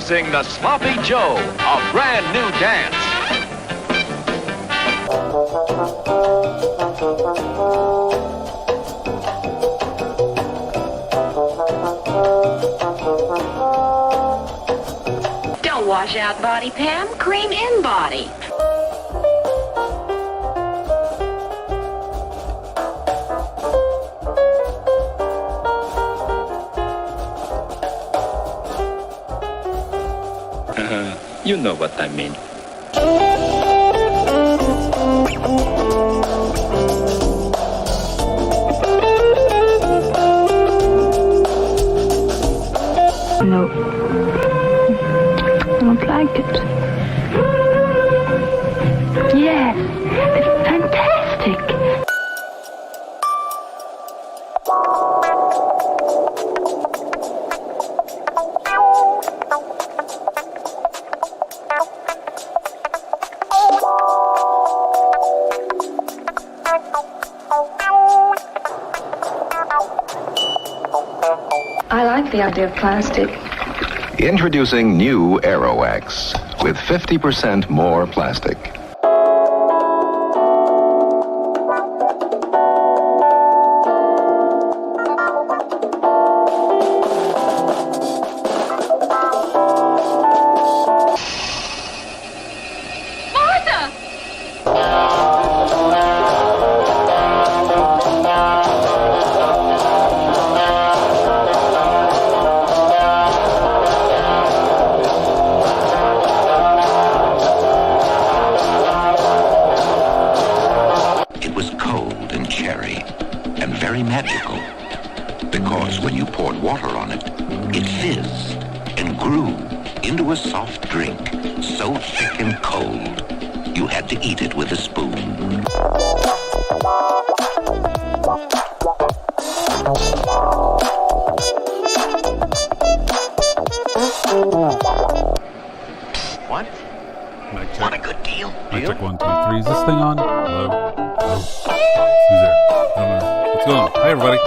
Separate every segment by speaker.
Speaker 1: Introducing the Sloppy Joe, a brand new dance.
Speaker 2: Don't wash out body, Pam. Cream in body.
Speaker 3: You know what I mean.
Speaker 2: No. I don't like it. Yes, it's fantastic. I like the idea of plastic.
Speaker 4: Introducing new Aerowax with 50% more plastic.
Speaker 5: Magical, because when you poured water on it, it fizzed and grew into a soft drink so thick and cold you had to eat it with a spoon.
Speaker 1: What? Want a good deal?
Speaker 6: Mic check 1, 2, 3. Is this thing on? Hello? Hello? Who's there? I don't know. What's going on? Hi, everybody.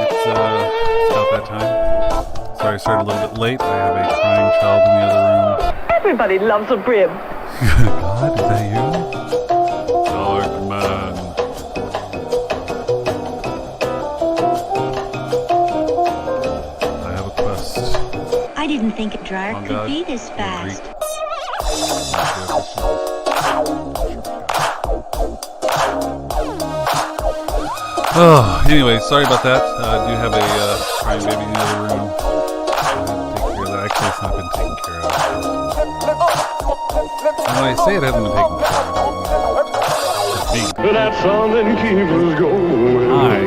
Speaker 6: It's about that time. Sorry, I started a little bit late. I have a crying child in the other room.
Speaker 7: Everybody loves a brim.
Speaker 6: God, is that you? Dark man. I have a quest.
Speaker 8: I didn't think a dryer could be this fast.
Speaker 6: Oh, anyway, sorry about that. I do have a crying baby in the other room. Take care of that. Actually, it's not been taken care of. And when I say it hasn't been taken care of, I don't mean
Speaker 9: That something keeps us going.
Speaker 6: Hi.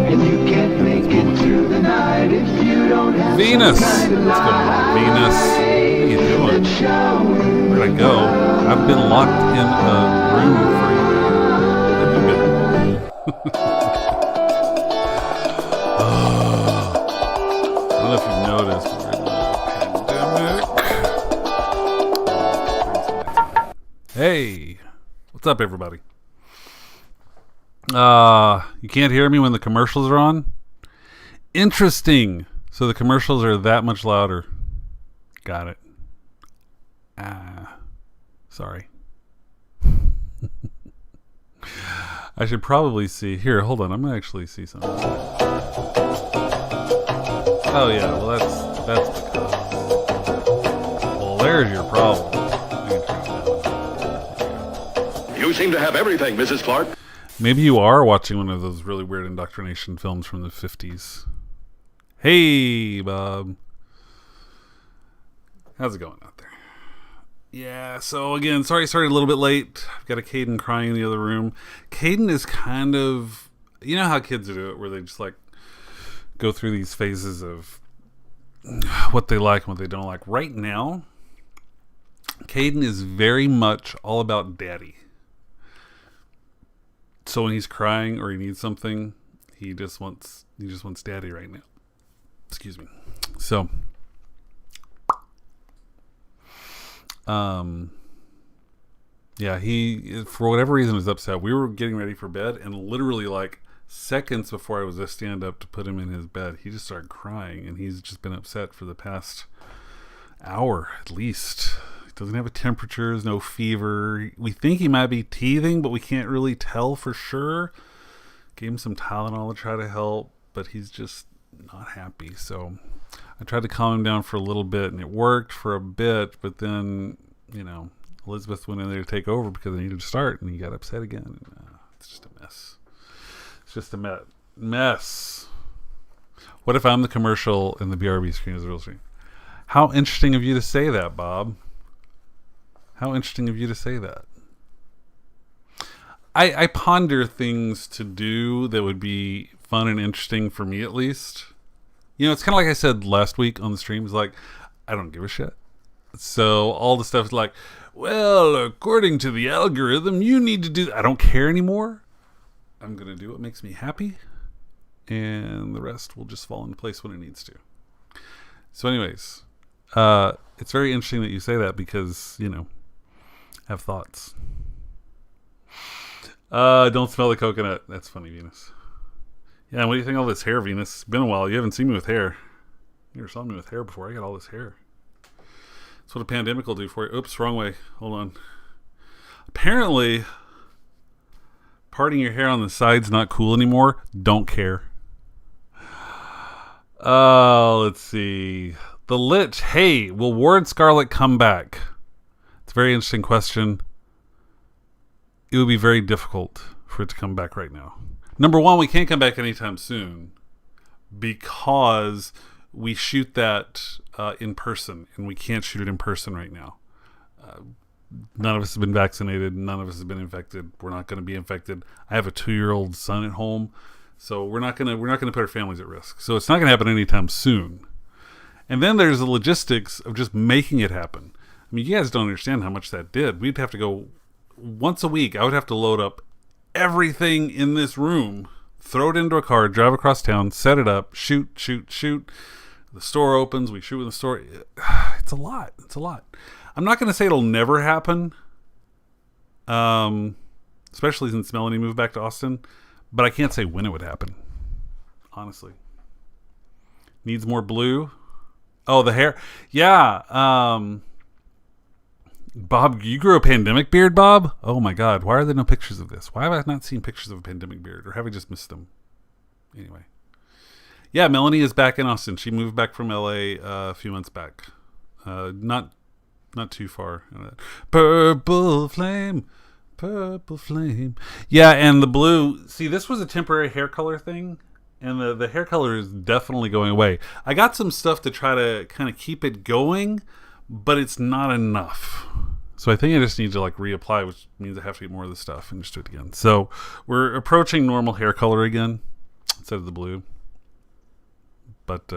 Speaker 9: And you can't make it through the night if you don't have
Speaker 6: Venus! What's going on, Venus? What are you doing? Where'd I go? I've been locked in a room for a I don't know if you've noticed, but we're in the pandemic. Hey, what's up, everybody? You can't hear me when the commercials are on? Interesting. So the commercials are that much louder. Got it. Sorry. I should probably see. Here, hold on. I'm going to actually see something. Oh, yeah. Well, that's because. Well, there's your problem.
Speaker 9: You seem to have everything, Mrs. Clark.
Speaker 6: Maybe you are watching one of those really weird indoctrination films from the 50s. Hey, Bob. How's it going out there? Yeah, so again, sorry I started a little bit late. I've got a Caden crying in the other room. Caden is kind of, you know how kids do it, where they just like go through these phases of what they like and what they don't like. Right now, Caden is very much all about daddy. So when he's crying or he needs something, he just wants daddy right now. Excuse me. So yeah, he, for whatever reason, is upset. We were getting ready for bed, and literally, like, seconds before I was to stand up to put him in his bed, he just started crying, and he's just been upset for the past hour at least. He doesn't have a temperature, there's no fever. We think he might be teething, but we can't really tell for sure. Gave him some Tylenol to try to help, but he's just not happy. So I tried to calm him down for a little bit, and it worked for a bit, but then, Elizabeth went in there to take over because I needed to start, and he got upset again. And, it's just a mess. It's just a mess. What if I'm the commercial and the BRB screen is the real screen? How interesting of you to say that, Bob. How interesting of you to say that. I ponder things to do that would be fun and interesting for me, at least. It's kind of like I said last week on the stream. It's like, I don't give a shit. So all the stuff is like, well, according to the algorithm, you need to do... I don't care anymore. I'm going to do what makes me happy. And the rest will just fall into place when it needs to. So anyways, it's very interesting that you say that because, I have thoughts. Don't smell the coconut. That's funny, Venus. Yeah, what do you think of all this hair, Venus? It's been a while. You haven't seen me with hair. You never saw me with hair before. I got all this hair. That's what a pandemic will do for you. Oops, wrong way. Hold on. Apparently, parting your hair on the side's not cool anymore. Don't care. Let's see. The Lich. Hey, will Ward Scarlet come back? It's a very interesting question. It would be very difficult for it to come back right now. Number one, we can't come back anytime soon because we shoot that in person, and we can't shoot it in person right now. None of us have been vaccinated. None of us have been infected. We're not going to be infected. I have a 2-year-old son at home, so we're not going to put our families at risk. So it's not going to happen anytime soon. And then there's the logistics of just making it happen. I mean, you guys don't understand how much that did. We'd have to go once a week. I would have to load up everything in this room, throw it into a car, drive across town, set it up, shoot. The store opens, we shoot in the store. It's a lot. I'm not going to say it'll never happen, especially since Melanie moved back to Austin, but I can't say when it would happen, honestly. Needs more blue. Oh, the hair. Yeah. Bob, you grew a pandemic beard, Bob? Oh my God. Why are there no pictures of this? Why have I not seen pictures of a pandemic beard? Or have I just missed them? Anyway. Yeah, Melanie is back in Austin. She moved back from LA a few months back. Not too far. Purple flame. Yeah, and the blue. See, this was a temporary hair color thing. And the hair color is definitely going away. I got some stuff to try to kind of keep it going, but it's not enough. So I think I just need to reapply, which means I have to get more of the stuff and just do it again. So we're approaching normal hair color again instead of the blue. But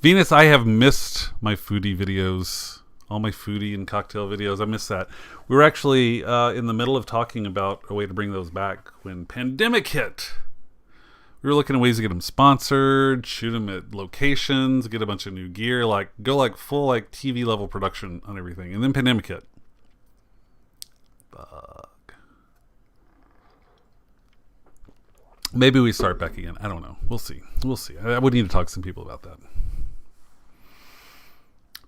Speaker 6: Venus, I have missed my foodie videos, all my foodie and cocktail videos. I missed that. We were actually in the middle of talking about a way to bring those back when pandemic hit. We were looking at ways to get them sponsored, shoot them at locations, get a bunch of new gear, go full TV level production on everything. And then pandemic hit. Fuck. Maybe we start back again. I don't know. We'll see. I would need to talk to some people about that.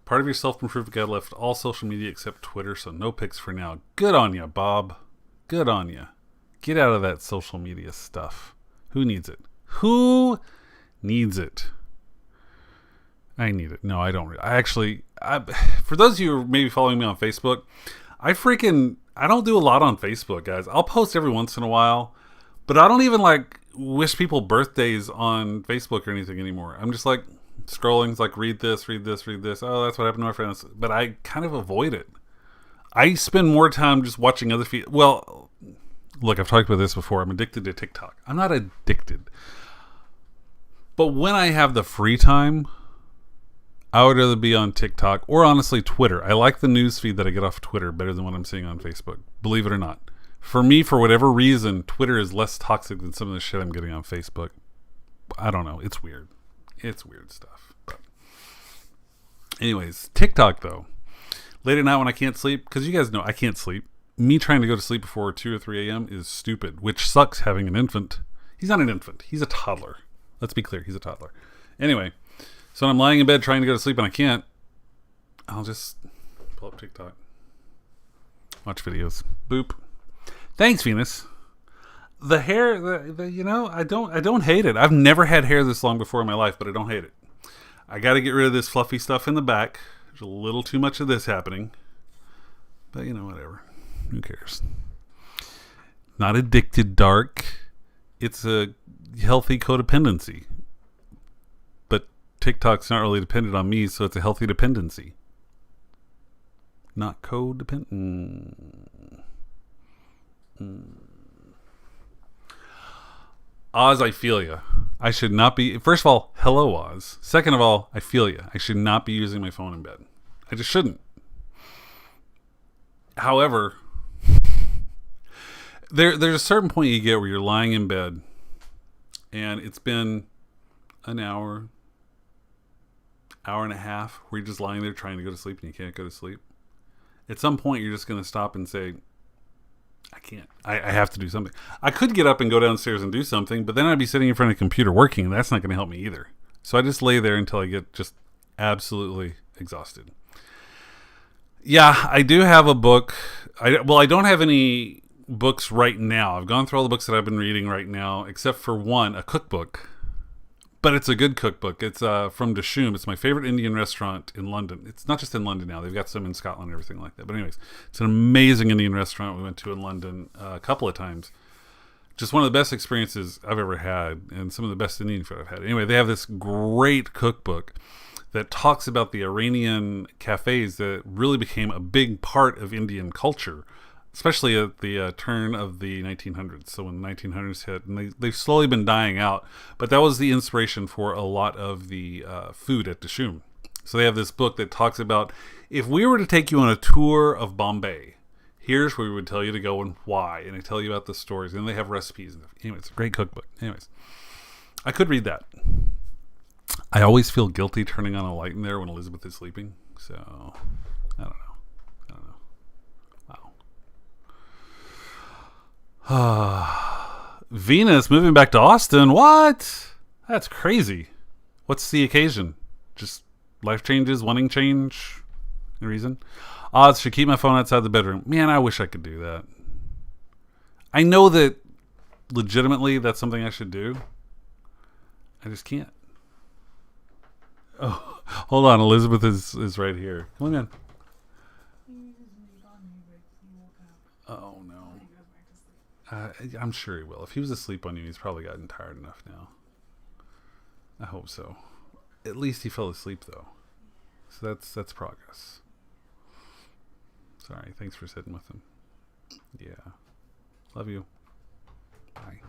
Speaker 6: Part of your self-improvement guide left all social media except Twitter, so no pics for now. Good on you, Bob. Good on you. Get out of that social media stuff. Who needs it? Who needs it? I need it. No, I don't. For those of you who are maybe following me on Facebook, I don't do a lot on Facebook, guys. I'll post every once in a while, but I don't even wish people birthdays on Facebook or anything anymore. I'm just scrolling, it's read this. Oh, that's what happened to my friends. But I kind of avoid it. I spend more time just watching other feed. Well, look, I've talked about this before. I'm addicted to TikTok. I'm not addicted. But when I have the free time, I would rather be on TikTok or honestly Twitter. I like the news feed that I get off Twitter better than what I'm seeing on Facebook. Believe it or not. For me, for whatever reason, Twitter is less toxic than some of the shit I'm getting on Facebook. I don't know. It's weird. It's weird stuff. But anyways, TikTok though. Late at night when I can't sleep, because you guys know I can't sleep. Me trying to go to sleep before 2 or 3 a.m. is stupid, which sucks having an infant. He's not an infant. He's a toddler. Let's be clear. He's a toddler. Anyway, so when I'm lying in bed trying to go to sleep and I can't, I'll just pull up TikTok. Watch videos. Boop. Thanks, Venus. The hair, I don't hate it. I've never had hair this long before in my life, but I don't hate it. I got to get rid of this fluffy stuff in the back. There's a little too much of this happening. But, whatever. Who cares? Not addicted dark. It's a healthy codependency. But TikTok's not really dependent on me, so it's a healthy dependency. Not codependent. Oz, I feel ya. I should not be... First of all, hello, Oz. Second of all, I feel ya. I should not be using my phone in bed. I just shouldn't. However, there's a certain point you get where you're lying in bed and it's been an hour and a half where you're just lying there trying to go to sleep and you can't go to sleep. At some point, you're just going to stop and say, I can't. I have to do something. I could get up and go downstairs and do something, but then I'd be sitting in front of a computer working, and that's not going to help me either. So I just lay there until I get just absolutely exhausted. Yeah, I do have a book. I don't have any books right now. I've gone through all the books that I've been reading right now, except for one, a cookbook. But it's a good cookbook. It's from Dishoom. It's my favorite Indian restaurant in London. It's not just in London now. They've got some in Scotland and everything like that. But anyways, it's an amazing Indian restaurant we went to in London a couple of times. Just one of the best experiences I've ever had, and some of the best Indian food I've had. Anyway, they have this great cookbook that talks about the Iranian cafes that really became a big part of Indian culture, especially at the turn of the 1900s. So when the 1900s hit, and they've slowly been dying out, but that was the inspiration for a lot of the food at Dishoom. So they have this book that talks about, if we were to take you on a tour of Bombay, here's where we would tell you to go and why, and they tell you about the stories, and they have recipes. Anyway, it's a great cookbook. Anyways, I could read that. I always feel guilty turning on a light in there when Elizabeth is sleeping, so I don't know. Venus moving back to Austin. What? That's crazy. What's the occasion? Just life changes, wanting change? Any reason? Oz, should keep my phone outside the bedroom. Man, I wish I could do that. I know that legitimately that's something I should do. I just can't. Oh, hold on. Elizabeth is right here. Come on in. Oh, no. I'm sure he will. If he was asleep on you, he's probably gotten tired enough now. I hope so. At least he fell asleep, though. So that's progress. Sorry. Thanks for sitting with him. Yeah. Love you. Bye.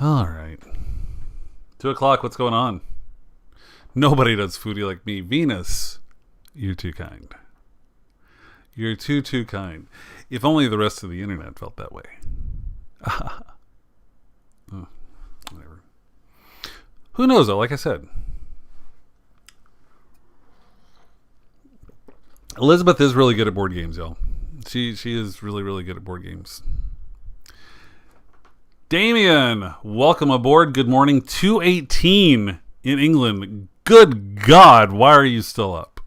Speaker 6: All right. 2:00. What's going on? Nobody does foodie like me. Venus, you're too kind. You're too kind. If only the rest of the internet felt that way. Oh, whatever. Who knows, though? Like I said. Elizabeth is really good at board games, y'all. She is really, really good at board games. Damien, welcome aboard. Good morning. 2:18 in England. Good God, why are you still up?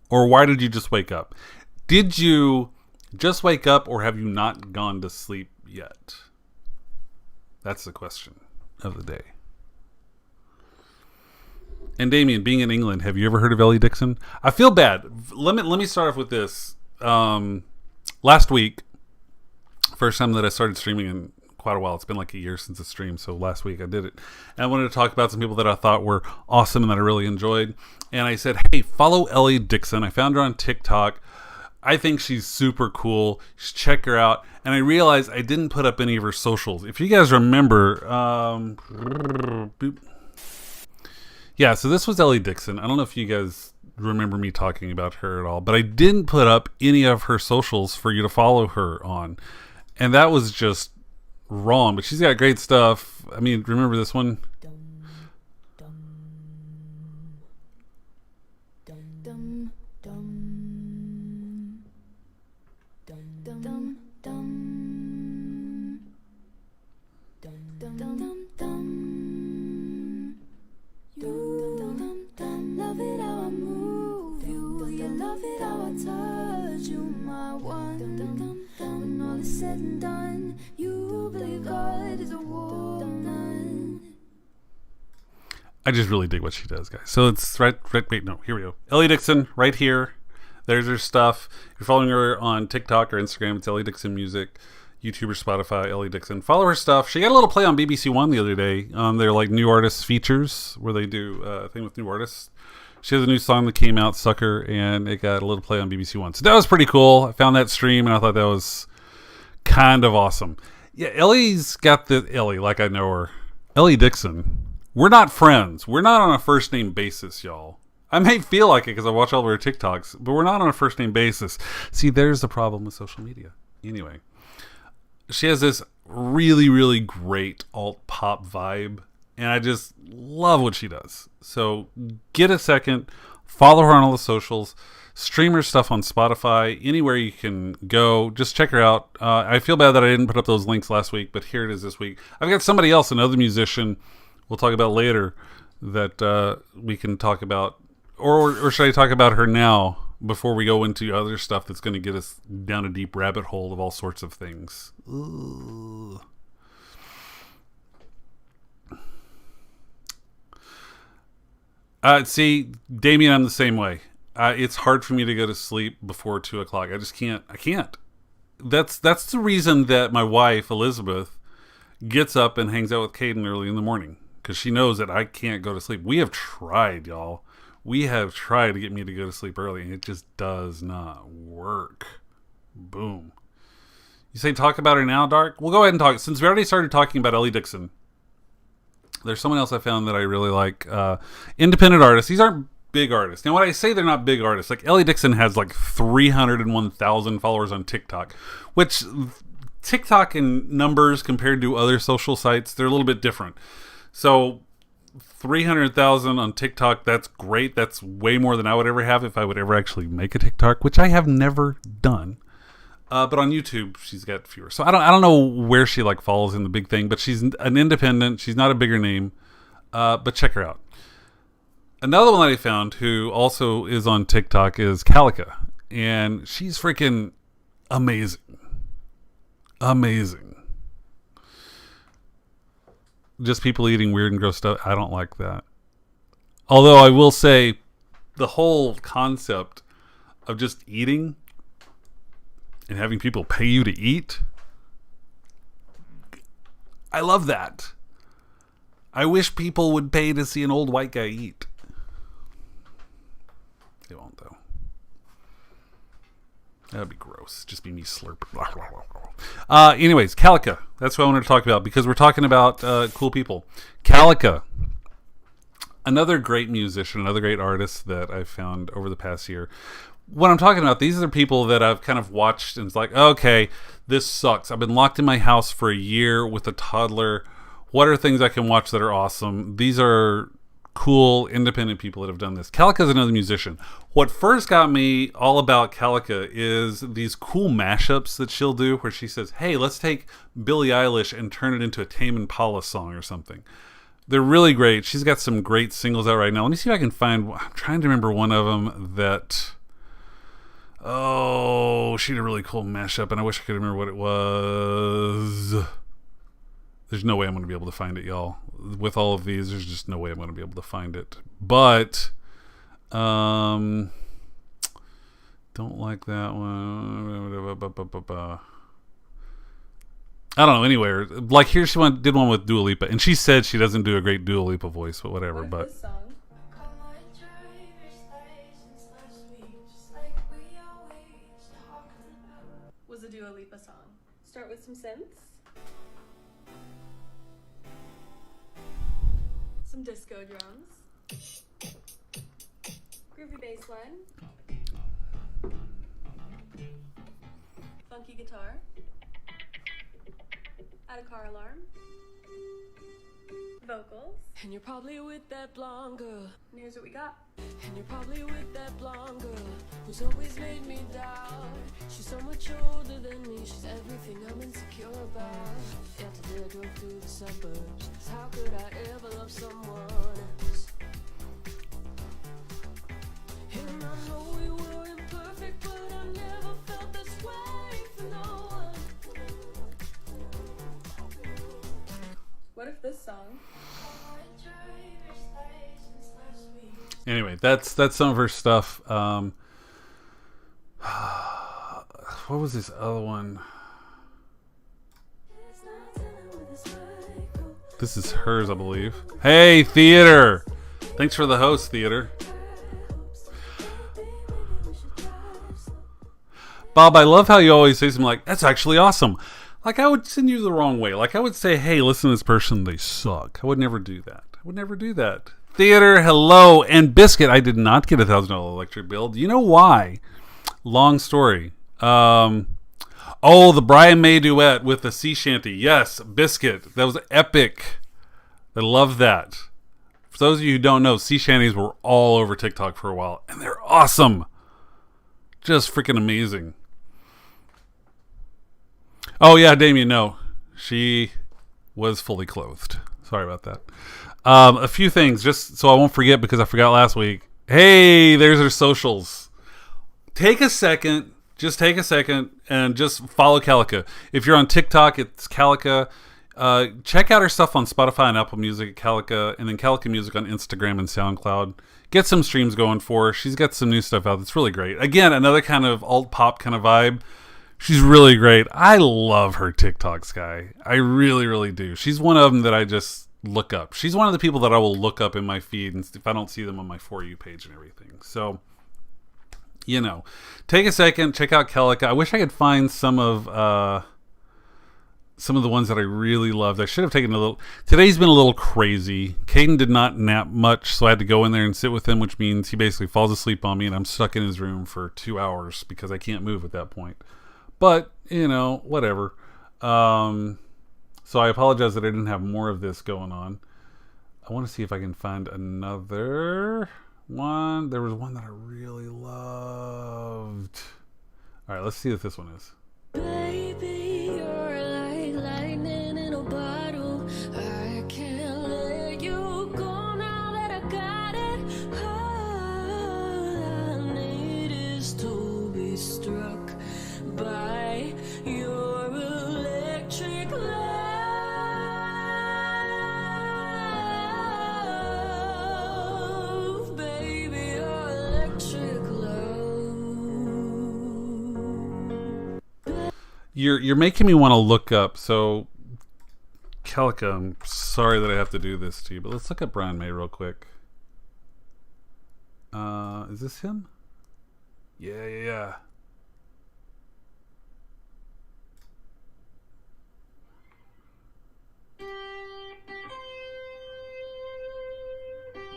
Speaker 6: Or why did you just wake up? Did you just wake up, or have you not gone to sleep yet? That's the question of the day. And Damien, being in England, have you ever heard of Ellie Dixon? I feel bad. Let me start off with this. Last week, first time that I started streaming in quite a while. It's been like a year since the stream, so last week I did it. And I wanted to talk about some people that I thought were awesome and that I really enjoyed. And I said, hey, follow Ellie Dixon. I found her on TikTok. I think she's super cool. Just check her out. And I realized I didn't put up any of her socials. If you guys remember, yeah, so this was Ellie Dixon. I don't know if you guys remember me talking about her at all, but I didn't put up any of her socials for you to follow her on. And that was just wrong, but she's got great stuff. I mean, remember this one?
Speaker 7: love it how I touch you, my one. When all is said and done, you believe God is a woman.
Speaker 6: I just really dig what she does, guys. So it's right. Wait, no, here we go. Ellie Dixon, right here. There's her stuff. If you're following her on TikTok or Instagram, it's Ellie Dixon Music. YouTube or Spotify, Ellie Dixon. Follow her stuff. She got a little play on BBC One the other day on their like new artists features where they do a thing with new artists. She has a new song that came out, Sucker, and it got a little play on BBC One. So that was pretty cool. I found that stream and I thought that was kind of awesome. Yeah, Ellie's got the Ellie, like I know her. Ellie Dixon. We're not friends. We're not on a first name basis, y'all. I may feel like it because I watch all of her TikToks, but we're not on a first name basis. See, there's the problem with social media. Anyway. She has this really, really great alt pop vibe, and I just love what she does. So get a second, follow her on all the socials, stream her stuff on Spotify, anywhere you can go. Just check her out. I feel bad that I didn't put up those links last week, but here it is this week. I've got somebody else, another musician, we'll talk about later, that we can talk about. Or should I talk about her now? Before we go into other stuff that's going to get us down a deep rabbit hole of all sorts of things. See, Damien, I'm the same way. It's hard for me to go to sleep before 2 o'clock. I just can't. I can't. That's the reason that my wife, Elizabeth, gets up and hangs out with Caden early in the morning. Because she knows that I can't go to sleep. We have tried, y'all. We have tried to get me to go to sleep early, and it just does not work. Boom. You say talk about her now, Dark? We'll go ahead and talk. Since we already started talking about Ellie Dixon, there's someone else I found that I really like. Independent artists. These aren't big artists. Now, when I say they're not big artists, like Ellie Dixon has like 301,000 followers on TikTok, which TikTok in numbers compared to other social sites, they're a little bit different. So 300,000 on TikTok, that's great. That's way more than I would ever have if I would ever actually make a TikTok, which I have never done. But on YouTube, she's got fewer. So I don't know where she like falls in the big thing, but she's an independent. She's not a bigger name. But check her out. Another one that I found who also is on TikTok is Calica, and she's freaking amazing. Amazing. Just people eating weird and gross stuff. I don't like that. Although I will say the whole concept of just eating and having people pay you to eat, I love that. I wish people would pay to see an old white guy eat. They won't, though. That'd be gross. Just be me slurping. Anyways, Calica. That's what I wanted to talk about because we're talking about cool people. Calica. Another great musician, another great artist that I've found over the past year. What I'm talking about, these are people that I've kind of watched and it's like, okay, this sucks. I've been locked in my house for a year with a toddler. What are things I can watch that are awesome? These are cool, independent people that have done this. Calica's another musician. What first got me all about Calica is these cool mashups that she'll do where she says, hey, let's take Billie Eilish and turn it into a Tame Impala song or something. They're really great. She's got some great singles out right now. Let me see if I can find, I'm trying to remember one of them that, oh, she had a really cool mashup and I wish I could remember what it was. There's no way I'm going to be able to find it, y'all. With all of these, there's just no way I'm going to be able to find it. But, don't like that one. I don't know, anywhere. Like here she did one with Dua Lipa, and she said she doesn't do a great Dua Lipa voice, but whatever. But
Speaker 7: This song. Was a Dua Lipa song. Start with some synths. Some disco drums. Groovy bass line. Funky guitar. Add a car alarm. Vocals.
Speaker 10: And you're probably with that blonde girl.
Speaker 7: And here's what we got.
Speaker 10: And you're probably with that blonde girl who's always made me doubt. She's so much older than me. She's everything I'm insecure about. Yesterday I drove through the suburbs. 'Cause how could I ever love someone else? And I know we were in
Speaker 6: Anyway, that's some of her stuff. What was this other one? This is hers, I believe. Hey, Theater! Thanks for the host, Theater. Bob, I love how you always say something like, that's actually awesome. Like, I would send you the wrong way. Like, I would say, hey, listen to this person, they suck. I would never do that. Theater, hello. And Biscuit, I did not get $1,000 electric bill. Do you know why? Long story. The Brian May duet with the sea shanty. Yes, Biscuit. That was epic. I love that. For those of you who don't know, sea shanties were all over TikTok for a while, and they're awesome. Just freaking amazing. Oh, yeah, Damien, no. She was fully clothed. Sorry about that. A few things, just so I won't forget because I forgot last week. Hey, there's her socials. Take a second and just follow Calica. If you're on TikTok, it's Calica. Check out her stuff on Spotify and Apple Music, Calica, and then Calica Music on Instagram and SoundCloud. Get some streams going for her. She's got some new stuff out that's really great. Again, another kind of alt pop kind of vibe. She's really great. I love her TikToks, guy. I really, really do. She's one of them that I just look up. She's one of the people that I will look up in my feed and if I don't see them on my For You page and everything. So, you know, take a second, check out Calica. I wish I could find some of the ones that I really loved. I should have taken a little. Today's been a little crazy. Caden did not nap much, so I had to go in there and sit with him, which means he basically falls asleep on me and I'm stuck in his room for 2 hours because I can't move at that point. But, you know, whatever. So I apologize that I didn't have more of this going on. I want to see if I can find another one. There was one that I really loved. All right, let's see what this one is.
Speaker 10: Baby, you're like lightning in a bottle. I can't let you go now that I got it. All I need is to be struck by your electric love, baby, your electric love.
Speaker 6: You're making me want to look up. So, Calica, I'm sorry that I have to do this to you, but let's look at Brian May real quick. Is this him? Yeah.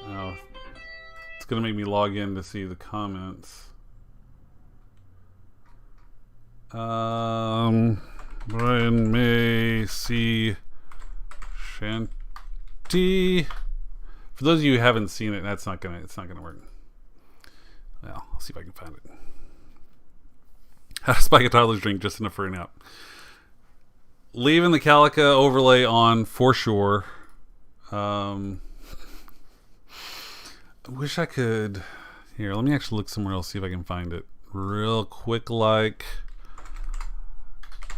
Speaker 6: Oh, it's gonna make me log in to see the comments. Brian May see Shanty. For those of you who haven't seen it, it's not gonna work. Well, I'll see if I can find it. How to spike a toddler's drink just enough for a nap. Leaving the Calica overlay on for sure. I wish I could. Here, let me actually look somewhere else, see if I can find it real quick. Like,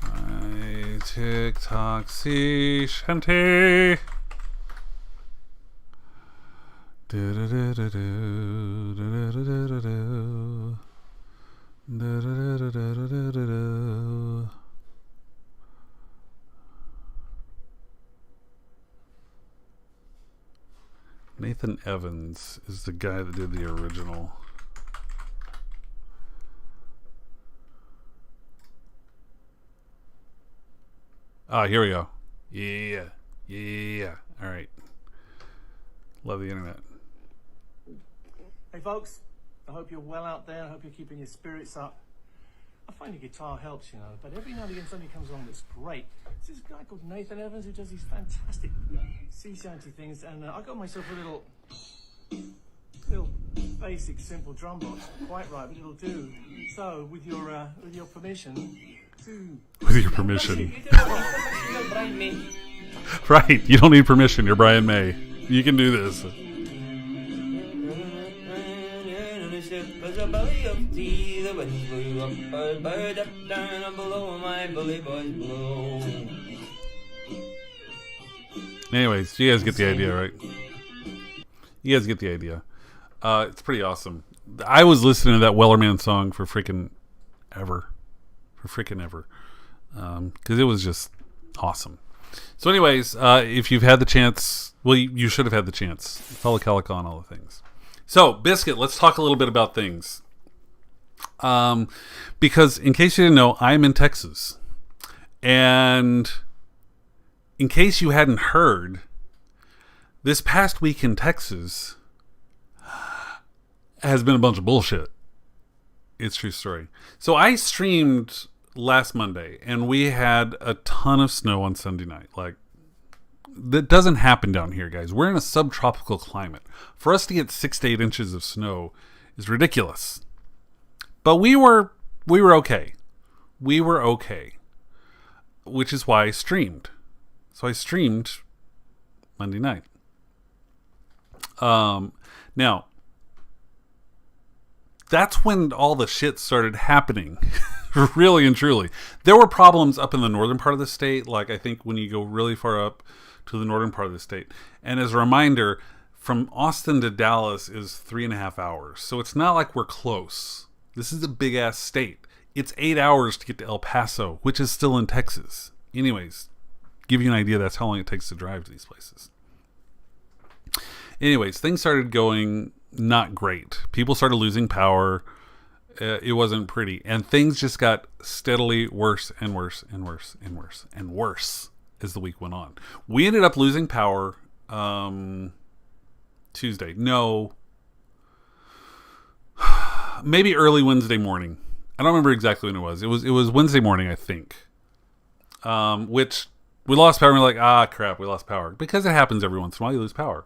Speaker 6: my TikTok sea shanty. Nathan Evans is the guy that did the original. Ah, here we go. Yeah. All right. Love the internet.
Speaker 11: Hey folks, I hope you're well out there. I hope you're keeping your spirits up. I find the guitar helps, you know, but every now and again somebody comes along that's great. There's this guy called Nathan Evans who does these fantastic sea shanty things, and I got myself a little basic, simple drum box. Quite right, but it'll do. So, with your permission,
Speaker 6: with your permission. Right, you don't need permission. You're Brian May. You can do this.
Speaker 12: Was a belly of tea, the wind blew up, a bird up, down, and below my bully boys blow.
Speaker 6: Anyways, you guys get the idea, right? You guys get the idea. It's pretty awesome. I was listening to that Wellerman song for freaking ever. Because it was just awesome. So anyways, if you've had the chance, well, you should have had the chance. Follow Calica on all the things. So, Biscuit, let's talk a little bit about things. Because in case you didn't know, I'm in Texas. And in case you hadn't heard, this past week in Texas has been a bunch of bullshit. It's a true story. So I streamed last Monday, and we had a ton of snow on Sunday night. Like, that doesn't happen down here, guys. We're in a subtropical climate. For us to get 6 to 8 inches of snow is ridiculous. But we were okay. We were okay. Which is why I streamed. So I streamed Monday night. Now, that's when all the shit started happening. Really and truly. There were problems up in the northern part of the state. Like, I think when you go really far up to the northern part of the state. And as a reminder, from Austin to Dallas is 3.5 hours. So it's not like we're close. This is a big ass state. It's 8 hours to get to El Paso, which is still in Texas. Anyways, give you an idea, that's how long it takes to drive to these places. Anyways, things started going not great. People started losing power. It wasn't pretty. And things just got steadily worse and worse and worse and worse and worse as the week went on. We ended up losing power Tuesday. No. Maybe early Wednesday morning. I don't remember exactly when it was. It was Wednesday morning, I think. Which we lost power and we're like, crap, we lost power. Because it happens every once in a while, you lose power.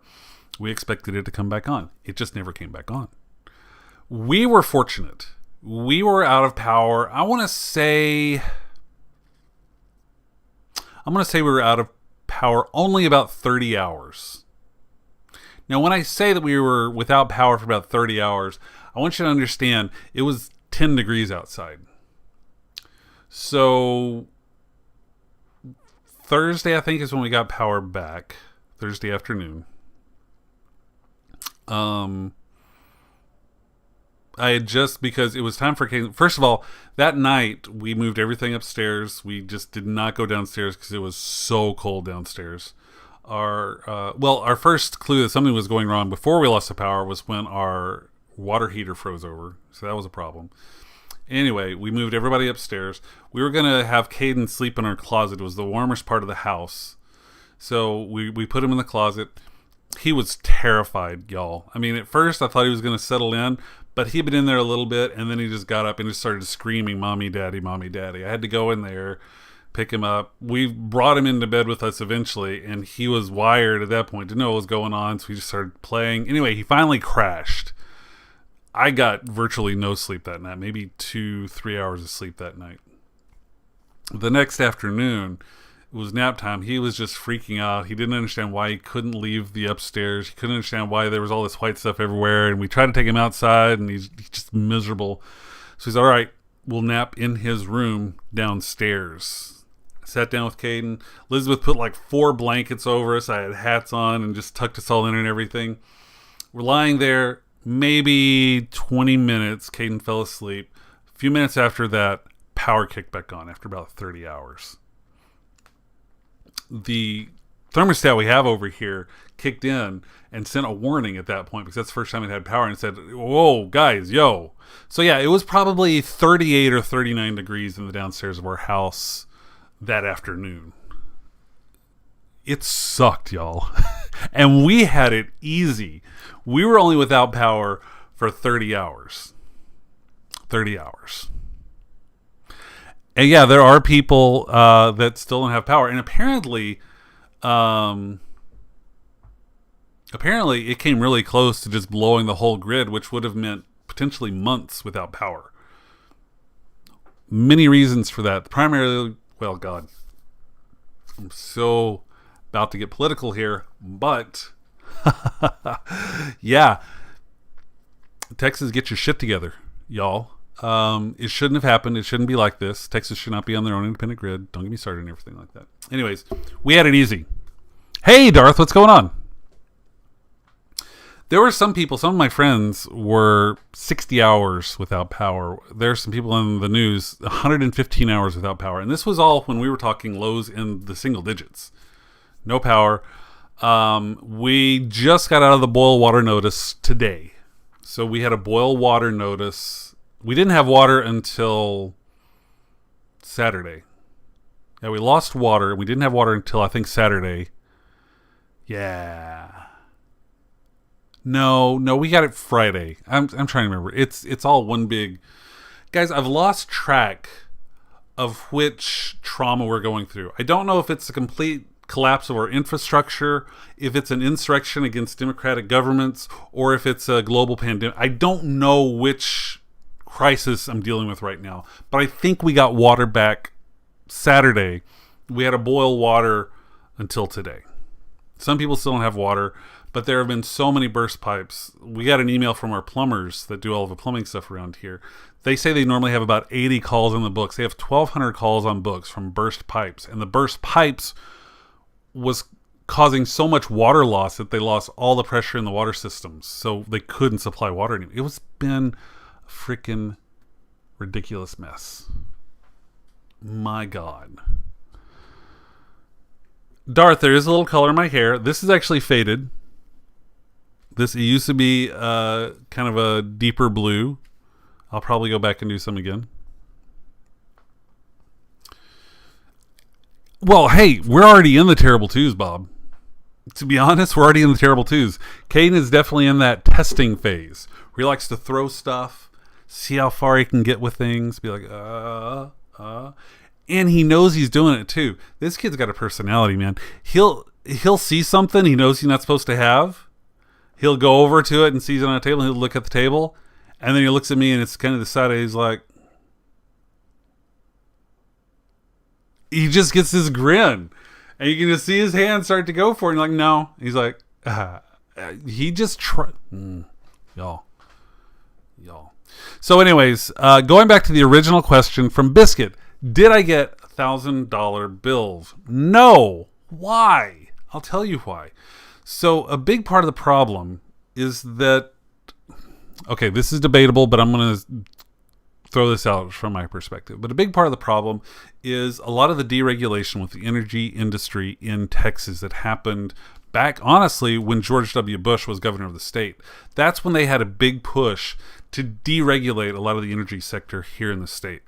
Speaker 6: We expected it to come back on. It just never came back on. We were fortunate. We were out of power. I want to say we were out of power only about 30 hours. Now, when I say that we were without power for about 30 hours, I want you to understand it was 10 degrees outside. So Thursday, I think, is when we got power back. Thursday afternoon. I had just, because it was time for, first of all, that night we moved everything upstairs. We just did not go downstairs because it was so cold downstairs. Our first clue that something was going wrong before we lost the power was when our water heater froze over. So that was a problem. Anyway, we moved everybody upstairs. We were going to have Caden sleep in our closet. It was the warmest part of the house. So we put him in the closet. He was terrified, y'all. I mean, at first I thought he was going to settle in, but he'd been in there a little bit, and then he just got up and just started screaming, "Mommy, Daddy, Mommy, Daddy." I had to go in there, pick him up. We brought him into bed with us eventually, and he was wired at that point to know what was going on, so we just started playing. Anyway, he finally crashed. I got virtually no sleep that night, maybe 2-3 hours of sleep that night. The next afternoon, it was nap time. He was just freaking out. He didn't understand why he couldn't leave the upstairs. He couldn't understand why there was all this white stuff everywhere. And we tried to take him outside, and he's just miserable. So he's all right, we'll nap in his room downstairs. I sat down with Caden. Elizabeth put like 4 blankets over us. I had hats on and just tucked us all in and everything. We're lying there, maybe 20 minutes. Caden fell asleep. A few minutes after that, power kicked back on after about 30 hours. The thermostat we have over here kicked in and sent a warning at that point because that's the first time it had power, and it said, "Whoa, guys, yo." So yeah, it was probably 38 or 39 degrees in the downstairs of our house that afternoon. It sucked, y'all. And we had it easy. We were only without power for 30 hours. 30 hours. And yeah, there are people that still don't have power. And apparently it came really close to just blowing the whole grid, which would have meant potentially months without power. Many reasons for that. Primarily, well, God, I'm so about to get political here, but yeah, Texas, get your shit together, y'all. It shouldn't have happened. It shouldn't be like this. Texas should not be on their own independent grid. Don't get me started on everything like that. Anyways, we had it easy. Hey, Darth, what's going on? There were some people, some of my friends were 60 hours without power. There's some people in the news, 115 hours without power. And this was all when we were talking lows in the single digits. No power. We just got out of the boil water notice today. So we had a boil water notice. We didn't have water until Saturday. Yeah, we lost water. We didn't have water until, I think, Saturday. Yeah. No, we got it Friday. I'm trying to remember. It's all one big... Guys, I've lost track of which trauma we're going through. I don't know if it's a complete collapse of our infrastructure, if it's an insurrection against democratic governments, or if it's a global pandemic. I don't know which crisis I'm dealing with right now. But I think we got water back Saturday. We had to boil water until today. Some people still don't have water, but there have been so many burst pipes. We got an email from our plumbers that do all of the plumbing stuff around here. They say they normally have about 80 calls on the books. They have 1,200 calls on books from burst pipes. And the burst pipes was causing so much water loss that they lost all the pressure in the water systems. So they couldn't supply water anymore. It was been a freaking ridiculous mess. My God. Darth, there is a little color in my hair. This is actually faded. It used to be kind of a deeper blue. I'll probably go back and do some again. Well, hey, we're already in the terrible twos, Bob. To be honest, we're already in the terrible twos. Caden is definitely in that testing phase where he likes to throw stuff, see how far he can get with things, be like, and he knows he's doing it too. This kid's got a personality, man. He'll see something he knows he's not supposed to have. He'll go over to it and sees it on a table, and he'll look at the table, and then he looks at me, and it's kind of the side of he's like, he just gets this grin, and you can just see his hand start to go for it, and you're like, no. He's like, he just y'all. So anyways, going back to the original question from Biscuit, did I get $1,000 bills? No. Why? I'll tell you why. So a big part of the problem is that, okay, this is debatable, but I'm going to throw this out from my perspective. But a big part of the problem is a lot of the deregulation with the energy industry in Texas that happened back, honestly, when George W. Bush was governor of the state. That's when they had a big push to deregulate a lot of the energy sector here in the state.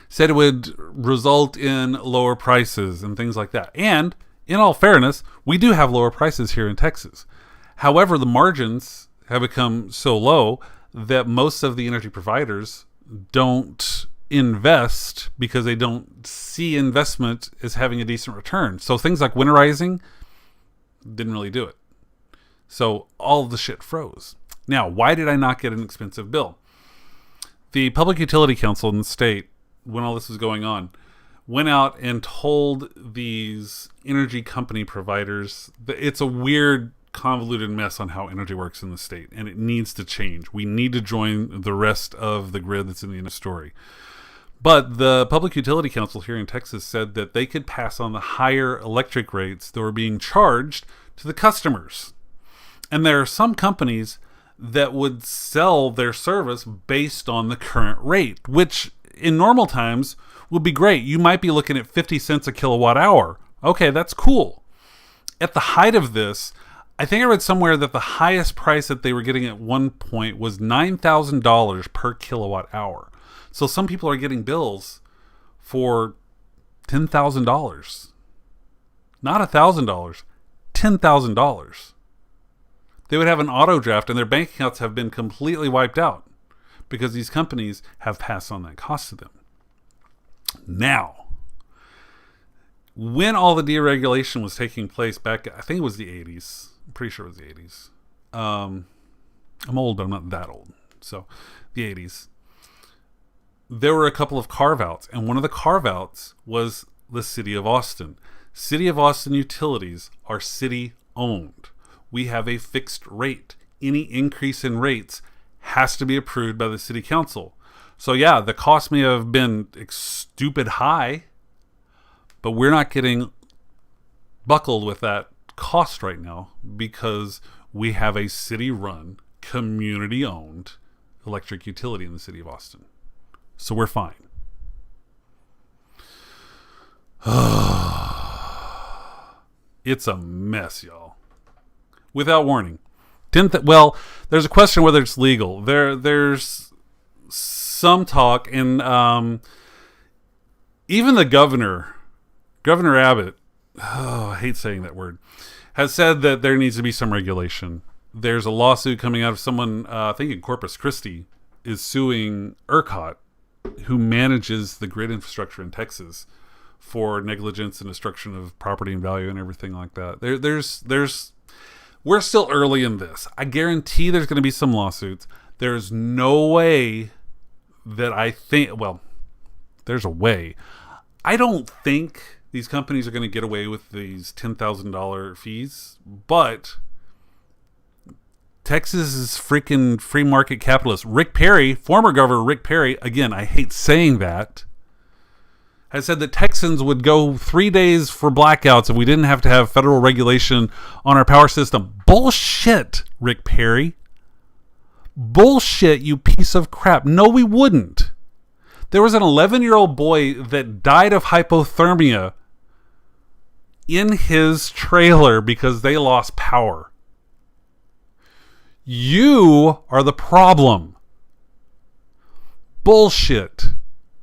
Speaker 6: Said it would result in lower prices and things like that. And in all fairness, we do have lower prices here in Texas. However, the margins have become so low that most of the energy providers don't invest because they don't see investment as having a decent return. So things like winterizing didn't really do it. So all of the shit froze. Now, why did I not get an expensive bill? The Public Utility Council in the state, when all this was going on, went out and told these energy company providers that it's a weird, convoluted mess on how energy works in the state, and it needs to change. We need to join the rest of the grid that's in the story. But the Public Utility Council here in Texas said that they could pass on the higher electric rates that were being charged to the customers. And there are some companies that would sell their service based on the current rate, which in normal times would be great. You might be looking at 50 cents a kilowatt hour. Okay, that's cool. At the height of this, I think I read somewhere that the highest price that they were getting at one point was $9,000 per kilowatt hour. So some people are getting bills for $10,000. Not $1,000, $10,000. They would have an auto draft and their bank accounts have been completely wiped out because these companies have passed on that cost to them. Now, when all the deregulation was taking place back, I think it was the 80s. I'm pretty sure it was the 80s. I'm old, but I'm not that old. So, the 80s. There were a couple of carve-outs, and one of the carve-outs was the City of Austin. City of Austin utilities are city-owned. We have a fixed rate. Any increase in rates has to be approved by the city council. So yeah, the cost may have been stupid high, but we're not getting buckled with that cost right now because we have a city-run, community-owned electric utility in the city of Austin. So we're fine. It's a mess, y'all. Without warning. Well, there's a question whether it's legal. There's some talk, and even the Governor Abbott, I hate saying that word, has said that there needs to be some regulation. There's a lawsuit coming out of someone, I think in Corpus Christi, is suing ERCOT, who manages the grid infrastructure in Texas, for negligence and destruction of property and value and everything like that. We're still early in this. I guarantee there's going to be some lawsuits. There's no way that I think, well, there's a way. I don't think these companies are going to get away with these $10,000 fees, but Texas is freaking free market capitalist. Rick Perry, former Governor Rick Perry, again, I hate saying that, has said that Texans would go 3 days for blackouts if we didn't have to have federal regulation on our power system. Bullshit, Rick Perry. Bullshit, you piece of crap. No, we wouldn't. There was an 11-year-old boy that died of hypothermia in his trailer because they lost power. You are the problem. Bullshit.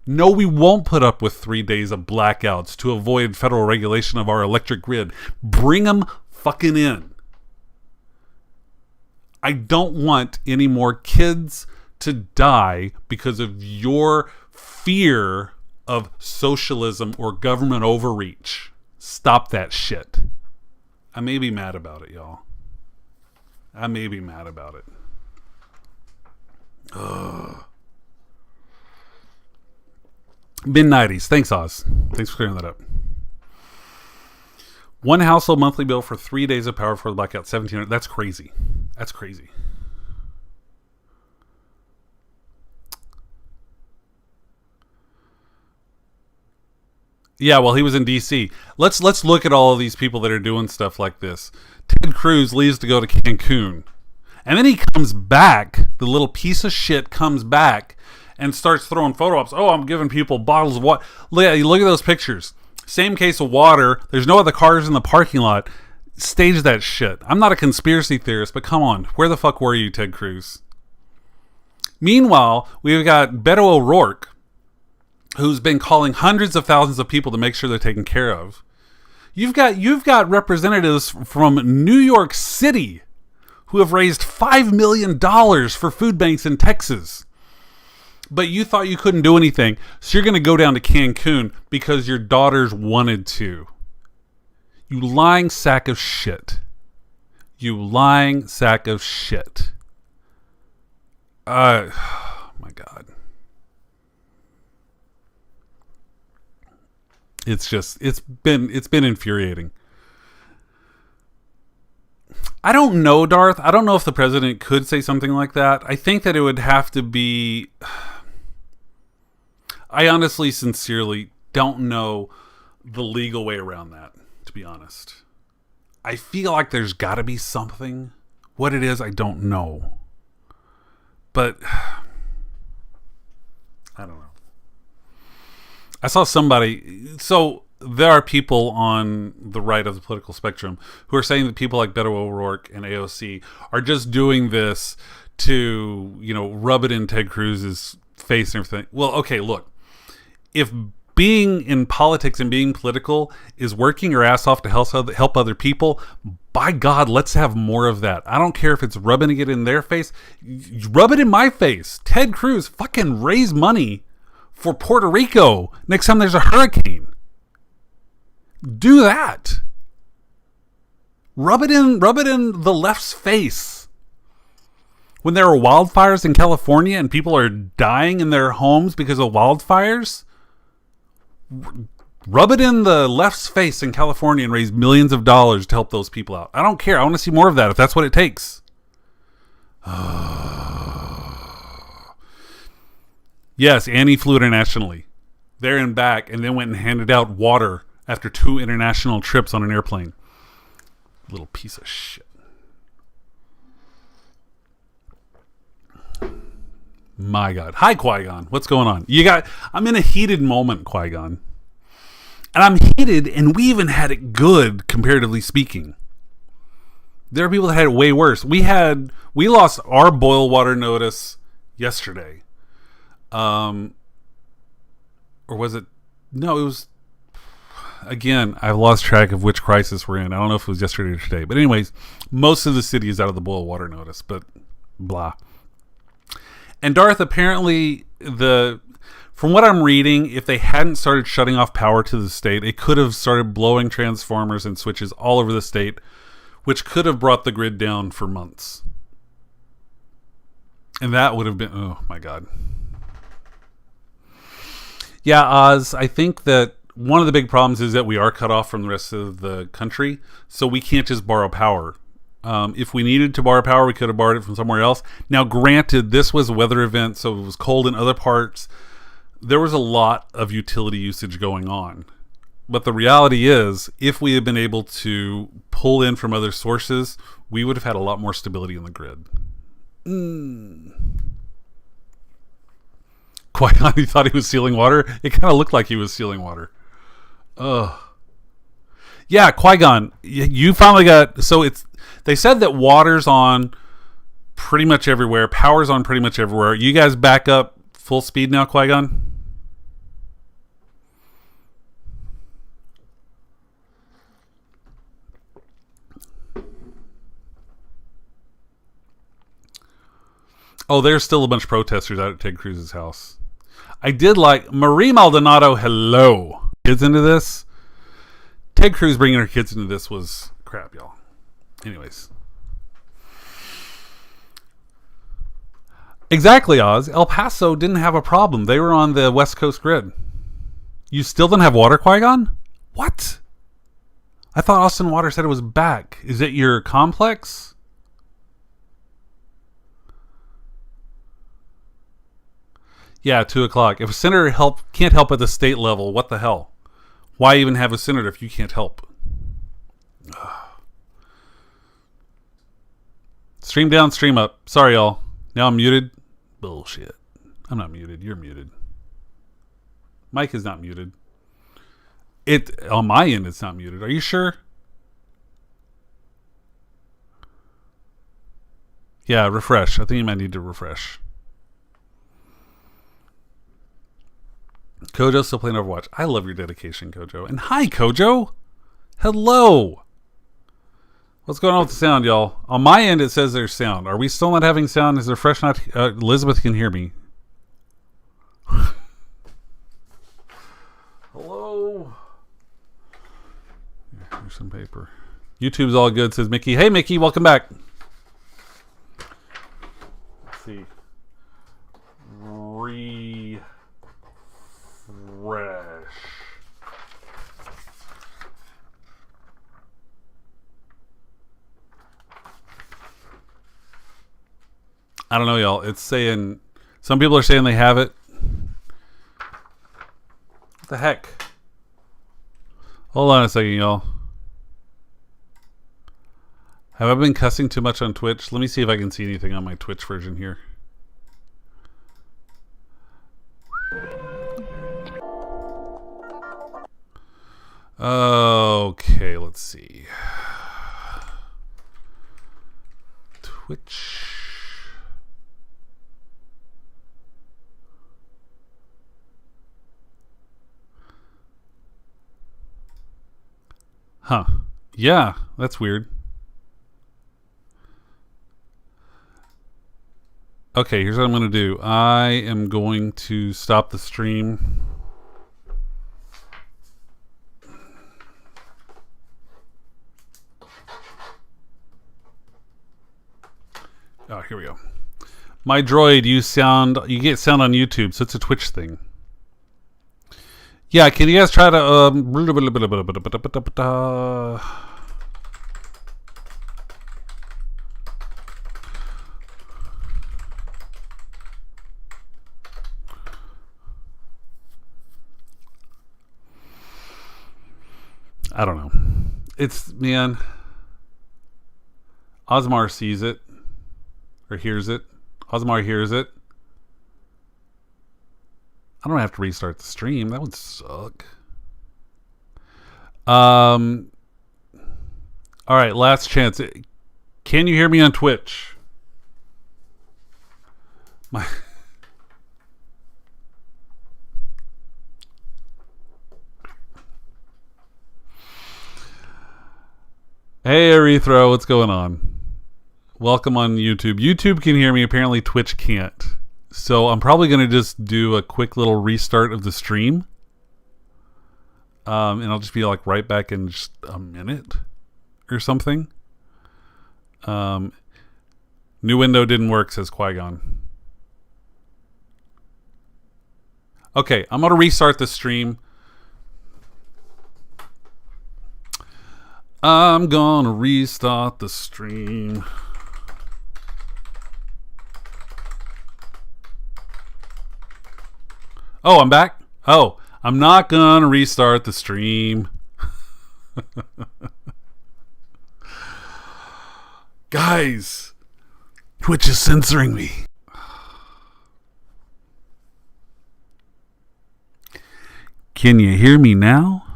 Speaker 6: No, we won't put up with 3 days of blackouts to avoid federal regulation of our electric grid. Bring them fucking in. I don't want any more kids to die because of your fear of socialism or government overreach. Stop that shit. I may be mad about it, y'all. I may be mad about it. Ugh. Mid-90s. Thanks, Oz. Thanks for clearing that up. One household monthly bill for 3 days of power for the blackout, $1,700. That's crazy. That's crazy. Yeah, well, he was in D.C. Let's look at all of these people that are doing stuff like this. Ted Cruz leaves to go to Cancun. And then he comes back, the little piece of shit comes back and starts throwing photo ops. Oh, I'm giving people bottles of water. Look at those pictures. Same case of water. There's no other cars in the parking lot. Stage that shit. I'm not a conspiracy theorist, but come on. Where the fuck were you, Ted Cruz? Meanwhile, we've got Beto O'Rourke, who's been calling hundreds of thousands of people to make sure they're taken care of. You've got representatives from New York City who have raised $5 million for food banks in Texas. But you thought you couldn't do anything, so you're going to go down to Cancun because your daughters wanted to. You lying sack of shit. You lying sack of shit. Oh my God. It's been infuriating. I don't know, Darth. I don't know if the president could say something like that. I think that it would have to be... I honestly, sincerely don't know the legal way around that, to be honest. I feel like there's got to be something. What it is, I don't know. But I don't know. I saw somebody... So there are people on the right of the political spectrum who are saying that people like Beto O'Rourke and AOC are just doing this to, rub it in Ted Cruz's face and everything. Well, okay, look. If being in politics and being political is working your ass off to help other people, by God, let's have more of that. I don't care if it's rubbing it in their face. Rub it in my face. Ted Cruz, fucking raise money for Puerto Rico next time there's a hurricane. Do that. Rub it in the left's face. When there are wildfires in California and people are dying in their homes because of wildfires, rub it in the left's face in California and raise millions of dollars to help those people out. I don't care. I want to see more of that if that's what it takes. Yes, Annie flew internationally. There and back, and then went and handed out water after 2 international trips on an airplane. Little piece of shit. My God. Hi, Qui-Gon. What's going on? I'm in a heated moment, Qui-Gon. And I'm heated, and we even had it good, comparatively speaking. There are people that had it way worse. We lost our boil water notice yesterday. Or was it? No, it was. Again, I've lost track of which crisis we're in. I don't know if it was yesterday or today. But anyways, most of the city is out of the boil water notice. But blah. And Darth, apparently, from what I'm reading, if they hadn't started shutting off power to the state, it could have started blowing transformers and switches all over the state, which could have brought the grid down for months. And that would have been, oh my God. Yeah, Oz, I think that one of the big problems is that we are cut off from the rest of the country, so we can't just borrow power. If we needed to borrow power, we could have borrowed it from somewhere else. Now, granted, this was a weather event, so it was cold in other parts. There was a lot of utility usage going on. But the reality is, if we had been able to pull in from other sources, we would have had a lot more stability in the grid. Qui-Gon, he thought he was sealing water. It kind of looked like he was sealing water. Ugh. Yeah, Qui-Gon, you finally got... So they said that water's on pretty much everywhere. Power's on pretty much everywhere. You guys back up full speed now, Qui-Gon? Oh, there's still a bunch of protesters out at Ted Cruz's house. I did like... Marie Maldonado, hello. Kids into this? Ted Cruz bringing her kids into this was crap, y'all. Anyways. Exactly, Oz. El Paso didn't have a problem. They were on the West Coast grid. You still didn't have water, Qui-Gon? What? I thought Austin Water said it was back. Is it your complex? Yeah, 2 o'clock. If a senator can't help at the state level, what the hell? Why even have a senator if you can't help? Ugh. Stream down, stream up. Sorry, y'all. Now I'm muted. Bullshit. I'm not muted. You're muted. Mike is not muted. On my end, it's not muted. Are you sure? Yeah, refresh. I think you might need to refresh. Kojo still playing Overwatch. I love your dedication, Kojo. And hi, Kojo. Hello. What's going on with the sound, y'all? On my end, it says there's sound. Are we still not having sound? Is there fresh not... Elizabeth can hear me. Hello. Here's some paper. YouTube's all good, says Mickey. Hey, Mickey, welcome back. Let's see. Refresh. I don't know, y'all. It's saying... Some people are saying they have it. What the heck? Hold on a second, y'all. Have I been cussing too much on Twitch? Let me see if I can see anything on my Twitch version here. Okay, let's see. Twitch. Huh. Yeah, that's weird. Okay, here's what I'm going to do. I am going to stop the stream. Oh, here we go. My droid, you get sound on YouTube, so it's a Twitch thing. Yeah, can you guys try to I don't know. It's, man, Osmar sees it or hears it. Osmar hears it. I don't have to restart the stream. That would suck. All right, last chance. Can you hear me on Twitch? Hey, Erythro, what's going on? Welcome on YouTube. YouTube can hear me. Apparently, Twitch can't. So I'm probably going to just do a quick little restart of the stream. And I'll just be like right back in just a minute or something. New window didn't work, says Qui-Gon. Okay, I'm going to restart the stream. I'm going to restart the stream. Oh, I'm back? Oh, I'm not going to restart the stream. Guys, Twitch is censoring me. Can you hear me now?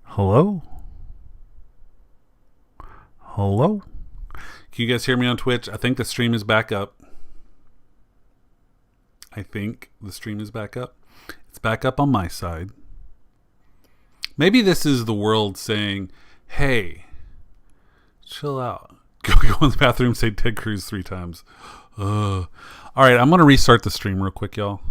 Speaker 6: Hello? Hello? Can you guys hear me on Twitch? I think the stream is back up. It's back up on my side. Maybe this is the world saying, hey, chill out. Go in the bathroom, say Ted Cruz 3 times. All right, I'm going to restart the stream real quick, y'all.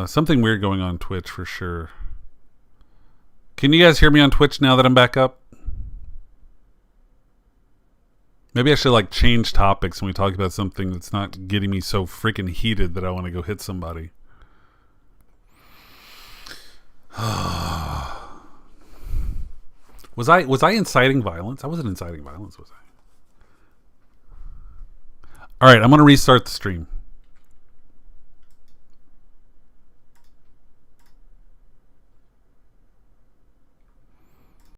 Speaker 6: Something weird going on Twitch for sure. Can you guys hear me on Twitch now that I'm back up? Maybe I should like change topics when we talk about something that's not getting me so freaking heated that I want to go hit somebody. Was I inciting violence? I wasn't inciting violence, was I? All right, I'm going to restart the stream.